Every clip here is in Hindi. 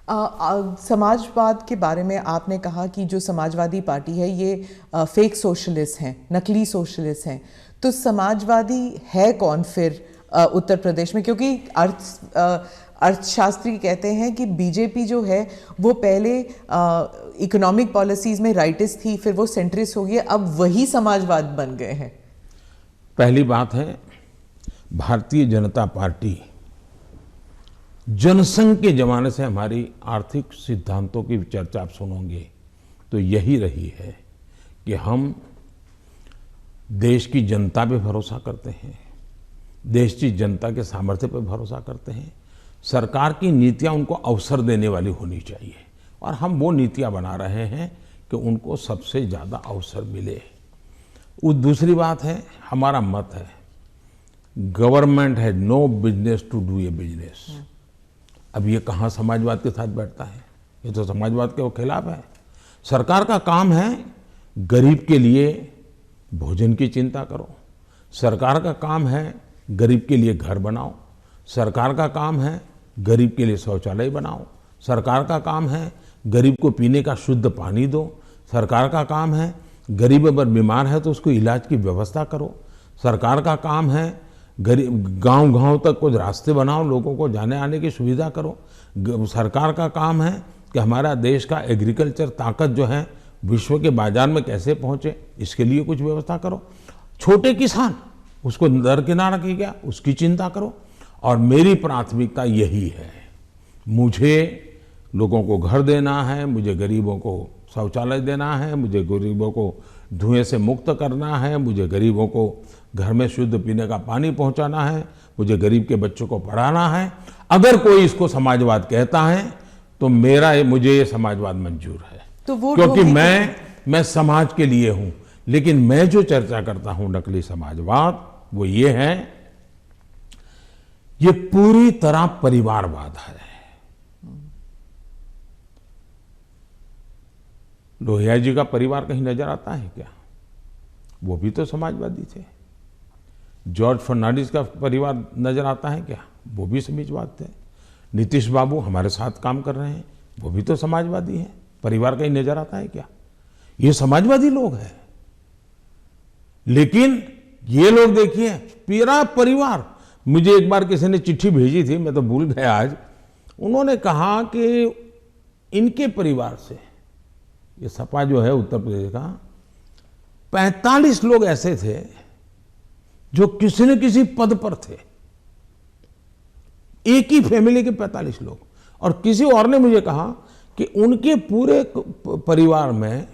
समाजवाद के बारे में आपने कहा कि जो समाजवादी पार्टी है ये फेक सोशलिस्ट हैं, नकली सोशलिस्ट हैं। तो समाजवादी है कौन फिर उत्तर प्रदेश में? क्योंकि अर्थशास्त्री कहते हैं कि बीजेपी जो है वो पहले इकोनॉमिक पॉलिसीज में राइटिस्ट थी, फिर वो सेंट्रिस्ट हो गई, अब वही समाजवाद बन गए हैं। पहली बात है, भारतीय जनता पार्टी जनसंघ के जमाने से हमारी आर्थिक सिद्धांतों की चर्चा आप सुनोगे तो यही रही है कि हम देश की जनता पे भरोसा करते हैं, देश की जनता के सामर्थ्य पे भरोसा करते हैं। सरकार की नीतियां उनको अवसर देने वाली होनी चाहिए और हम वो नीतियां बना रहे हैं कि उनको सबसे ज़्यादा अवसर मिले। दूसरी बात है, हमारा मत है government has no business to do a business. अब ये कहाँ समाजवाद के साथ बैठता है? ये तो समाजवाद के खिलाफ है। सरकार का काम है गरीब के लिए भोजन की चिंता करो, सरकार का काम है गरीब के लिए घर बनाओ, सरकार का काम है गरीब के लिए शौचालय बनाओ, सरकार का काम है गरीब को पीने का शुद्ध पानी दो, सरकार का काम है गरीब अगर बीमार है तो उसको इलाज की व्यवस्था करो, सरकार का काम है गरीब गांव-गांव तक कुछ रास्ते बनाओ, लोगों को जाने आने की सुविधा करो। सरकार का काम है कि हमारा देश का एग्रीकल्चर ताकत जो है विश्व के बाजार में कैसे पहुंचे, इसके लिए कुछ व्यवस्था करो। छोटे किसान उसको दरकिनार किया गया, उसकी चिंता करो। और मेरी प्राथमिकता यही है, मुझे लोगों को घर देना है, मुझे गरीबों को शौचालय देना है, मुझे गरीबों को धुएं से मुक्त करना है, मुझे गरीबों को घर में शुद्ध पीने का पानी पहुंचाना है, मुझे गरीब के बच्चों को पढ़ाना है। अगर कोई इसको समाजवाद कहता है तो मुझे ये समाजवाद मंजूर है, तो क्योंकि मैं समाज के लिए हूं। लेकिन मैं जो चर्चा करता हूं नकली समाजवाद, वो ये है, ये पूरी तरह परिवारवाद है। लोहिया जी का परिवार कहीं नजर आता है क्या? वो भी तो समाजवादी थे। जॉर्ज फर्नांडिस का परिवार नजर आता है क्या? वो भी समाजवादी थे। नीतीश बाबू हमारे साथ काम कर रहे हैं, वो भी तो समाजवादी हैं। परिवार कहीं नजर आता है क्या? ये समाजवादी लोग हैं। लेकिन ये लोग देखिए, पूरा परिवार, मुझे एक बार किसी ने चिट्ठी भेजी थी, मैं तो भूल गया आज, उन्होंने कहा कि इनके परिवार से, ये सपा जो है उत्तर प्रदेश का, 45 लोग ऐसे थे जो किसी न किसी पद पर थे। एक ही फैमिली के 45 लोग। और किसी और ने मुझे कहा कि उनके पूरे परिवार में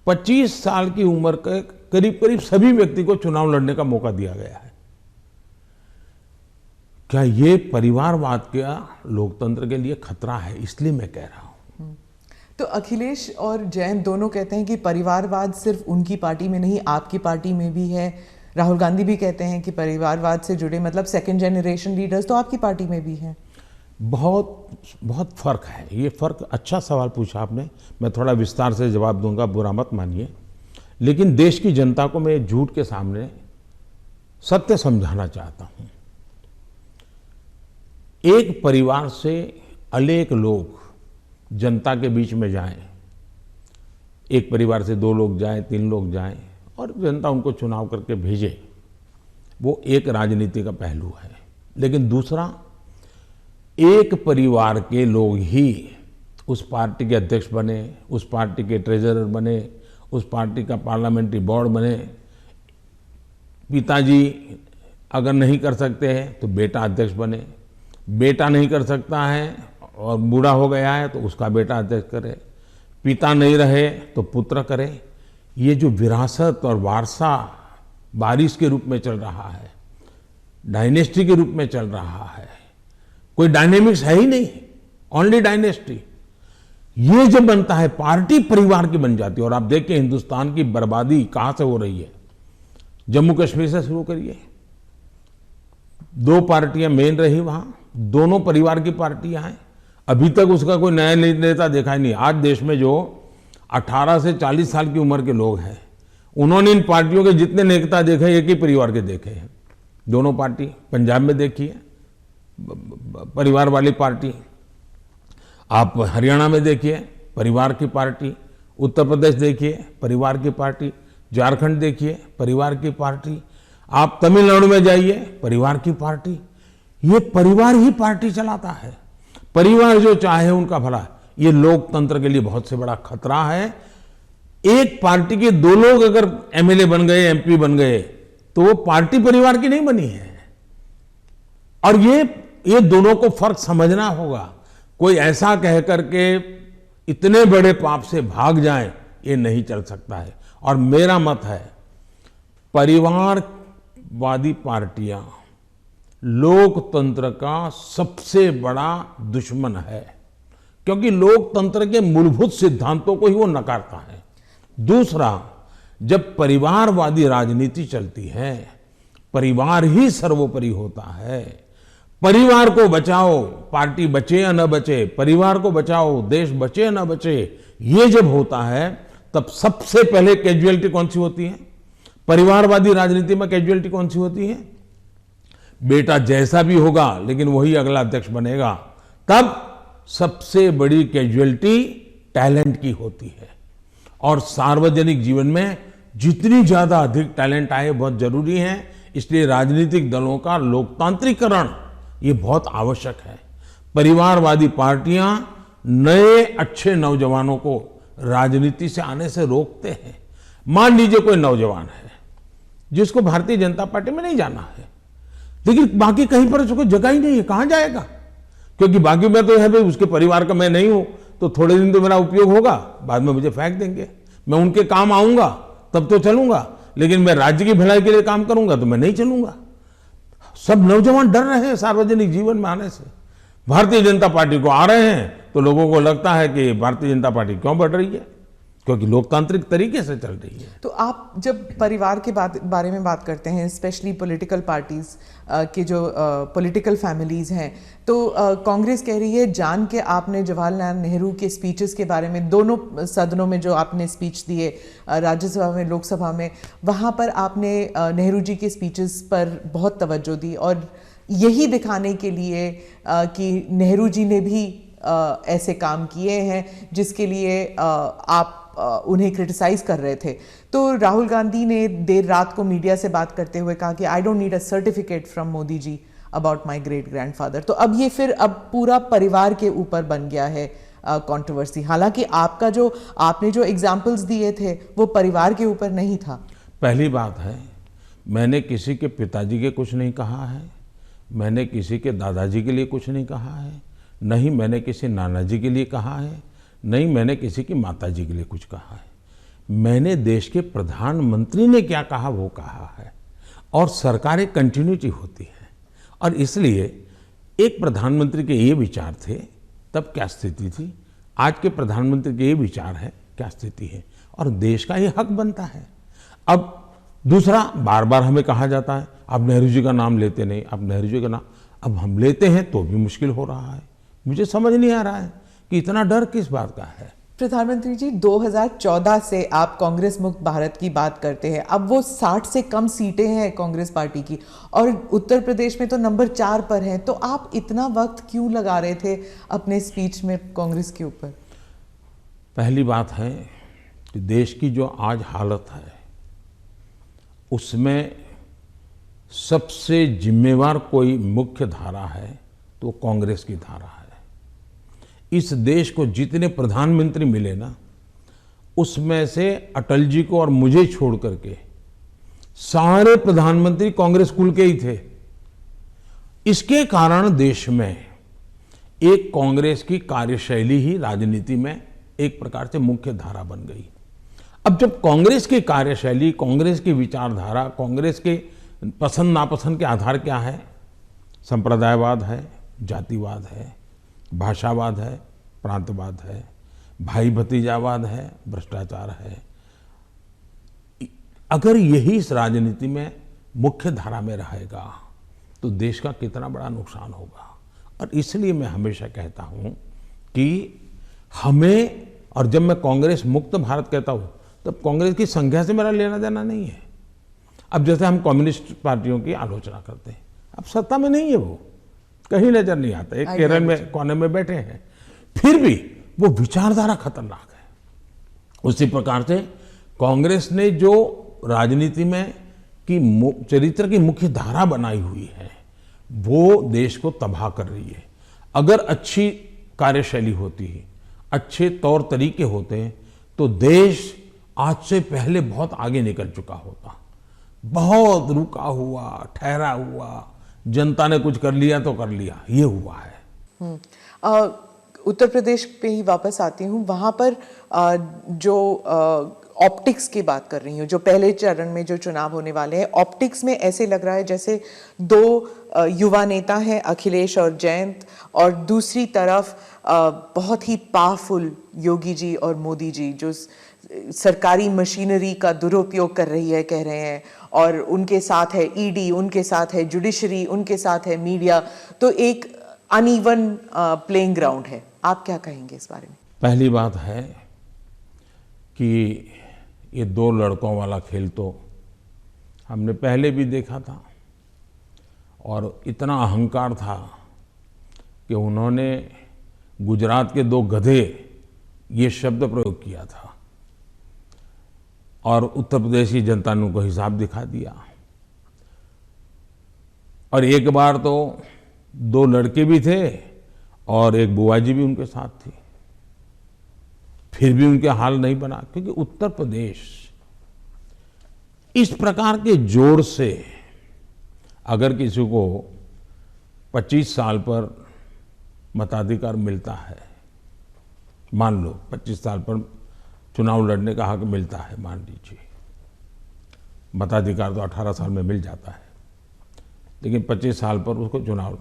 25 साल की उम्र के करीब करीब सभी व्यक्ति को चुनाव लड़ने का मौका दिया गया है। क्या ये परिवारवाद का लोकतंत्र के लिए खतरा है? इसलिए मैं कह रहा हूं। तो अखिलेश और जयंत दोनों कहते हैं कि परिवारवाद सिर्फ उनकी पार्टी में नहीं, आपकी पार्टी में भी है। राहुल गांधी भी कहते हैं कि परिवारवाद से जुड़े मतलब सेकंड जनरेशन लीडर्स तो आपकी पार्टी में भी हैं। बहुत फर्क है। ये फर्क, अच्छा सवाल पूछा आपने, मैं थोड़ा विस्तार से जवाब दूंगा, बुरा मत मानिए। लेकिन देश की जनता को मैं झूठ के सामने सत्य समझाना चाहता हूं। एक परिवार से अनेक लोग जनता के बीच में जाएं, एक परिवार से 2 लोग जाएं, 3 लोग जाएं और जनता उनको चुनाव करके भेजे, वो एक राजनीति का पहलू है। लेकिन दूसरा, एक परिवार के लोग ही उस पार्टी के अध्यक्ष बने, उस पार्टी के ट्रेजरर बने, उस पार्टी का पार्लियामेंट्री बोर्ड बने। पिताजी अगर नहीं कर सकते हैं तो बेटा अध्यक्ष बने, बेटा नहीं कर सकता है और बूढ़ा हो गया है तो उसका बेटा अध्यक्ष करे, पिता नहीं रहे तो पुत्र करे। ये जो विरासत और वारसा बारिश के रूप में चल रहा है, डायनेस्टी के रूप में चल रहा है, कोई डायनेमिक्स है ही नहीं, ओनली डायनेस्टी। ये जब बनता है, पार्टी परिवार की बन जाती है। और आप देखिए हिंदुस्तान की बर्बादी कहां से हो रही है। जम्मू कश्मीर से शुरू करिए, 2 पार्टियां मेन रही वहां, दोनों परिवार की पार्टियां हैं। अभी तक उसका कोई नया नेता देखा ही नहीं। आज देश में जो 18 से 40 साल की उम्र के लोग हैं, उन्होंने इन पार्टियों के जितने नेता देखे, एक ही परिवार के देखे हैं। दोनों पार्टी, पंजाब में देखिए परिवार वाली पार्टी, आप हरियाणा में देखिए परिवार की पार्टी, उत्तर प्रदेश देखिए परिवार की पार्टी, झारखंड देखिए परिवार की पार्टी, आप तमिलनाडु में जाइए परिवार की पार्टी। ये परिवार ही पार्टी चलाता है, परिवार जो चाहे उनका भला। ये लोकतंत्र के लिए बहुत से बड़ा खतरा है। एक पार्टी के दो लोग अगर एमएलए बन गए, एमपी बन गए, तो वो पार्टी परिवार की नहीं बनी है। और ये दोनों को फर्क समझना होगा। कोई ऐसा कह करके इतने बड़े पाप से भाग जाए, ये नहीं चल सकता है। और मेरा मत है परिवारवादी पार्टियां लोकतंत्र का सबसे बड़ा दुश्मन है, क्योंकि लोकतंत्र के मूलभूत सिद्धांतों को ही वो नकारता है। दूसरा, जब परिवारवादी राजनीति चलती है, परिवार ही सर्वोपरि होता है। परिवार को बचाओ, पार्टी बचे या न बचे, परिवार को बचाओ, देश बचे या न बचे, ये जब होता है तब सबसे पहले कैजुअलिटी कौन सी होती है? परिवारवादी राजनीति में कैजुअलिटी कौन सी होती है? बेटा जैसा भी होगा लेकिन वही अगला अध्यक्ष बनेगा। तब सबसे बड़ी कैजुअलिटी टैलेंट की होती है। और सार्वजनिक जीवन में जितनी ज्यादा अधिक टैलेंट आए बहुत जरूरी है। इसलिए राजनीतिक दलों का लोकतांत्रिकरण ये बहुत आवश्यक है। परिवारवादी पार्टियां नए अच्छे नौजवानों को राजनीति से आने से रोकते हैं। मान लीजिए कोई नौजवान है जिसको भारतीय जनता पार्टी में नहीं जाना है, लेकिन बाकी कहीं पर उसको जगह ही नहीं है, कहां जाएगा? क्योंकि बाकी में तो है भाई उसके परिवार का मैं नहीं हूं, तो थोड़े दिन तो मेरा उपयोग होगा, बाद में मुझे फेंक देंगे। मैं उनके काम आऊंगा तब तो चलूंगा, लेकिन मैं राज्य की भलाई के लिए काम करूंगा तो मैं नहीं चलूंगा। सब नौजवान डर रहे हैं सार्वजनिक जीवन में आने से। भारतीय जनता पार्टी को आ रहे हैं तो लोगों को लगता है कि भारतीय जनता पार्टी क्यों बढ़ रही है, क्योंकि लोकतांत्रिक तरीके से चल रही है। तो आप जब परिवार के बारे में बात करते हैं, स्पेशली पॉलिटिकल पार्टीज के जो पॉलिटिकल फैमिलीज हैं, तो कांग्रेस कह रही है जान के आपने जवाहरलाल नेहरू के स्पीचेस के बारे में, दोनों सदनों में जो आपने स्पीच दिए, राज्यसभा में, लोकसभा में, वहाँ पर आपने नेहरू जी के स्पीचेस पर बहुत तवज्जो दी और यही दिखाने के लिए कि नेहरू जी ने भी ऐसे काम किए हैं जिसके लिए आप उन्हें क्रिटिसाइज कर रहे थे। तो राहुल गांधी ने देर रात को मीडिया से बात करते हुए कहा कि I don't need a certificate from Modi ji about my great grandfather. तो अब ये फिर अब पूरा परिवार के ऊपर बन गया है कंट्रोवर्सी। हालांकि आपने जो एग्जाम्पल्स दिए थे वो परिवार के ऊपर नहीं था। पहली बात है, मैंने किसी के पिताजी के कुछ नहीं कहा है, मैंने किसी के दादाजी के लिए कुछ नहीं कहा है, नहीं मैंने किसी नाना जी के लिए कहा है, नहीं मैंने किसी की माताजी के लिए कुछ कहा है। मैंने देश के प्रधानमंत्री ने क्या कहा वो कहा है। और सरकार एक कंटिन्यूटी होती है, और इसलिए एक प्रधानमंत्री के ये विचार थे तब क्या स्थिति थी, आज के प्रधानमंत्री के ये विचार है क्या स्थिति है, और देश का ये हक बनता है। अब दूसरा, बार बार हमें कहा जाता है आप नेहरू जी का नाम लेते नहीं, आप नेहरू जी का नाम, अब हम लेते हैं तो भी मुश्किल हो रहा है। मुझे समझ नहीं आ रहा है कि इतना डर किस बात का है। प्रधानमंत्री जी, 2014 से आप कांग्रेस मुक्त भारत की बात करते हैं। अब वो 60 से कम सीटें हैं कांग्रेस पार्टी की, और उत्तर प्रदेश में तो नंबर 4 पर हैं। तो आप इतना वक्त क्यों लगा रहे थे अपने स्पीच में कांग्रेस के ऊपर? पहली बात है कि देश की जो आज हालत है उसमें सबसे जिम्मेवार कोई मुख्य धारा है तो कांग्रेस की धारा है। इस देश को जितने प्रधानमंत्री मिले ना, उसमें से अटल जी को और मुझे छोड़ करके सारे प्रधानमंत्री कांग्रेस कुल के ही थे। इसके कारण देश में एक कांग्रेस की कार्यशैली ही राजनीति में एक प्रकार से मुख्य धारा बन गई। अब जब कांग्रेस की कार्यशैली, कांग्रेस की विचारधारा, कांग्रेस के पसंद नापसंद के आधार क्या है, संप्रदायवाद है, जातिवाद है, भाषावाद है, प्रांतवाद है, भाई भतीजावाद है, भ्रष्टाचार है, अगर यही इस राजनीति में मुख्य धारा में रहेगा तो देश का कितना बड़ा नुकसान होगा। और इसलिए मैं हमेशा कहता हूं कि हमें, और जब मैं कांग्रेस मुक्त भारत कहता हूं तब कांग्रेस की संख्या से मेरा लेना देना नहीं है। अब जैसे हम कम्युनिस्ट पार्टियों की आलोचना करते हैं, अब सत्ता में नहीं है, वो कहीं नजर नहीं आता, एक केरल में कोने में बैठे हैं। फिर भी वो विचारधारा खतरनाक है। उसी प्रकार से कांग्रेस ने जो राजनीति में की चरित्र की मुख्य धारा बनाई हुई है वो देश को तबाह कर रही है। अगर अच्छी कार्यशैली होती, अच्छे तौर तरीके होते तो देश आज से पहले बहुत आगे निकल चुका होता। बहुत रुका हुआ, ठहरा हुआ, जनता ने कुछ कर लिया तो कर लिया, ये हुआ है। उत्तर प्रदेश पे ही वापस आती हूँ। वहाँ पर जो ऑप्टिक्स की बात कर रही हूँ, जो पहले चरण में जो चुनाव होने वाले हैं, ऑप्टिक्स में ऐसे लग रहा है जैसे दो युवा नेता हैं, अखिलेश और जयंत, और दूसरी तरफ बहुत ही पावरफुल योगी जी और मोदी जी, जो सरकारी मशीनरी का दुरुपयोग कर रही है, कह रहे हैं, और उनके साथ है ईडी, उनके साथ है जुडिशरी, उनके साथ है मीडिया। तो एक अनइवन प्लेइंग ग्राउंड है। आप क्या कहेंगे इस बारे में? पहली बात है कि ये दो लड़कों वाला खेल तो हमने पहले भी देखा था, और इतना अहंकार था कि उन्होंने गुजरात के दो गधे ये शब्द प्रयोग किया था, और उत्तर प्रदेश की जनता ने उनको हिसाब दिखा दिया। और एक बार तो दो लड़के भी थे और एक बुआ जी भी उनके साथ थी, फिर भी उनके हाल नहीं बना, क्योंकि उत्तर प्रदेश इस प्रकार के जोर से अगर किसी को 25 साल पर मताधिकार मिलता है, मान लो 25 साल पर चुनाव लड़ने का हक मिलता है, मान लीजिए, मताधिकार तो 18 साल में मिल जाता है, लेकिन 25 साल पर उसको चुनाव,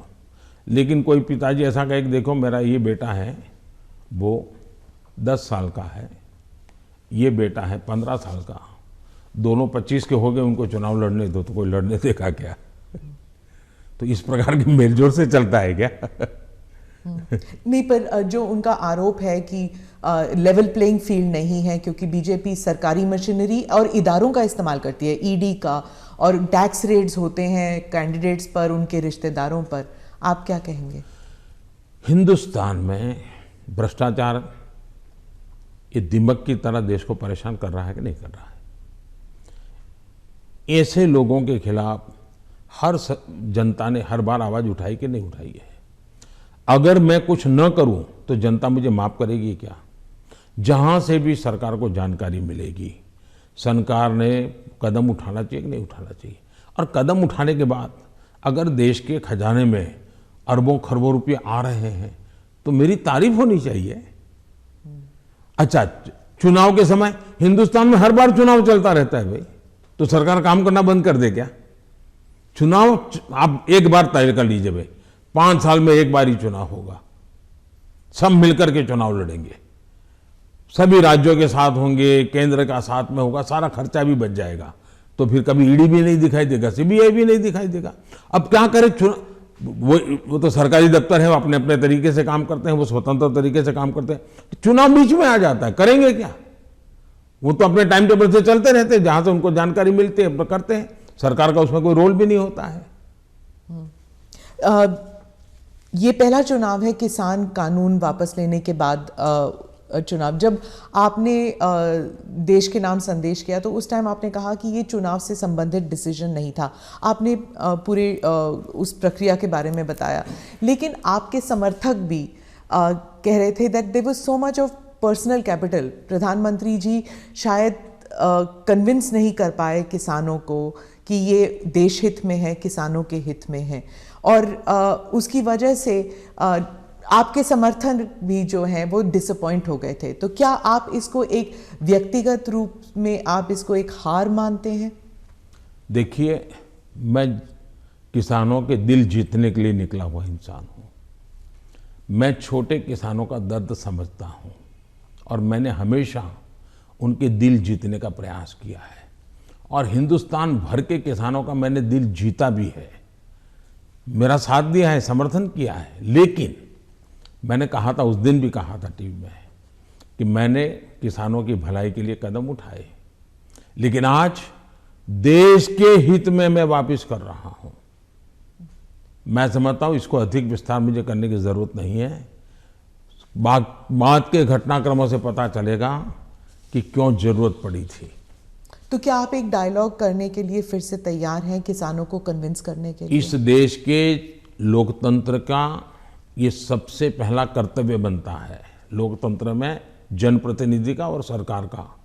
लेकिन कोई पिताजी ऐसा कहे कि देखो मेरा ये बेटा है वो 10 साल का है, ये बेटा है 15 साल का, दोनों 25 के हो गए, उनको चुनाव लड़ने दो, तो कोई लड़ने देगा क्या? तो इस प्रकार के मेलजोल से चलता है क्या? नहीं, पर जो उनका आरोप है कि लेवल प्लेइंग फील्ड नहीं है, क्योंकि बीजेपी सरकारी मशीनरी और इदारों का इस्तेमाल करती है, ईडी का, और टैक्स रेड्स होते हैं कैंडिडेट्स पर, उनके रिश्तेदारों पर। आप क्या कहेंगे? हिंदुस्तान में भ्रष्टाचार ये दिमक की तरह देश को परेशान कर रहा है कि नहीं कर रहा है? ऐसे लोगों के खिलाफ हर जनता ने हर बार आवाज उठाई कि नहीं उठाई है? अगर मैं कुछ न करूं तो जनता मुझे माफ करेगी क्या? जहां से भी सरकार को जानकारी मिलेगी, सरकार ने कदम उठाना चाहिए कि नहीं उठाना चाहिए? और कदम उठाने के बाद अगर देश के खजाने में अरबों खरबों रुपये आ रहे हैं तो मेरी तारीफ होनी चाहिए। अच्छा, चुनाव के समय हिंदुस्तान में हर बार चुनाव चलता रहता है भाई, तो सरकार काम करना बंद कर दे क्या? चुनाव आप एक बार तय कर लीजिए भाई, 5 साल में एक बार ही चुनाव होगा, सब मिलकर के चुनाव लड़ेंगे, सभी राज्यों के साथ होंगे, केंद्र का साथ में होगा, सारा खर्चा भी बच जाएगा, तो फिर कभी ईडी भी नहीं दिखाई देगा, सीबीआई भी नहीं दिखाई देगा। अब क्या करें? वो तो सरकारी दफ्तर है, वो अपने अपने तरीके से काम करते हैं, वो स्वतंत्र तरीके से काम करते हैं, चुनाव बीच में आ जाता है, करेंगे क्या? वो तो अपने टाइम टेबल से चलते रहते हैं, जहां से उनको जानकारी मिलती है करते हैं, सरकार का उसमें कोई रोल भी नहीं होता है। ये पहला चुनाव है किसान कानून वापस लेने के बाद चुनाव। जब आपने देश के नाम संदेश किया तो उस टाइम आपने कहा कि ये चुनाव से संबंधित डिसीजन नहीं था, आपने पूरे उस प्रक्रिया के बारे में बताया, लेकिन आपके समर्थक भी कह रहे थे that there was so much of personal capital. प्रधानमंत्री जी शायद कन्विंस नहीं कर पाए किसानों को कि ये देश हित में है, किसानों के हित में है, और उसकी वजह से आपके समर्थन भी जो हैं वो डिसअपॉइंट हो गए थे। तो क्या आप इसको एक व्यक्तिगत रूप में आप इसको एक हार मानते हैं? देखिए, मैं किसानों के दिल जीतने के लिए निकला हुआ इंसान हूँ। मैं छोटे किसानों का दर्द समझता हूँ और मैंने हमेशा उनके दिल जीतने का प्रयास किया है, और हिंदुस्तान भर के किसानों का मैंने दिल जीता भी है, मेरा साथ दिया है, समर्थन किया है। लेकिन मैंने कहा था, उस दिन भी कहा था टीवी में, कि मैंने किसानों की भलाई के लिए कदम उठाए, लेकिन आज देश के हित में मैं वापस कर रहा हूं। मैं समझता हूं इसको अधिक विस्तार मुझे करने की जरूरत नहीं है। बाद के घटनाक्रमों से पता चलेगा कि क्यों जरूरत पड़ी थी। तो क्या आप एक डायलॉग करने के लिए फिर से तैयार हैं, किसानों को कन्विंस करने के लिए? इस देश के लोकतंत्र का ये सबसे पहला कर्तव्य बनता है, लोकतंत्र में जनप्रतिनिधि का और सरकार का,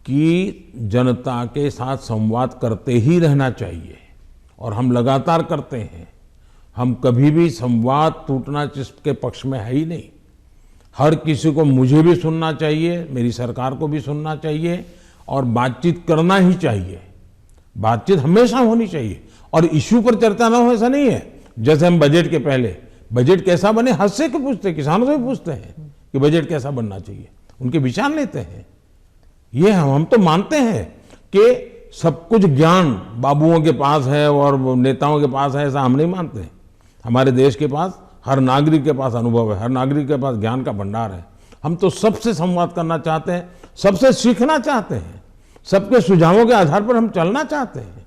कि जनता के साथ संवाद करते ही रहना चाहिए। और हम लगातार करते हैं। हम कभी भी संवाद टूटना जिसके पक्ष में है ही नहीं। हर किसी को, मुझे भी सुनना चाहिए, मेरी सरकार को भी सुनना चाहिए और बातचीत करना ही चाहिए। बातचीत हमेशा होनी चाहिए और इश्यू पर चर्चा ना हो ऐसा नहीं है। जैसे हम बजट के पहले बजट कैसा बने हद से क्यों पूछते, किसानों से भी पूछते हैं कि बजट कैसा बनना चाहिए, उनके विचार लेते हैं। ये हम तो मानते हैं कि सब कुछ ज्ञान बाबुओं के पास है और नेताओं के पास है, ऐसा हम नहीं मानते। हमारे देश के पास, हर नागरिक के पास अनुभव है, हर नागरिक के पास ज्ञान का भंडार है। हम तो सबसे संवाद करना चाहते हैं, सबसे सीखना चाहते हैं, सबके सुझावों के आधार पर हम चलना चाहते हैं।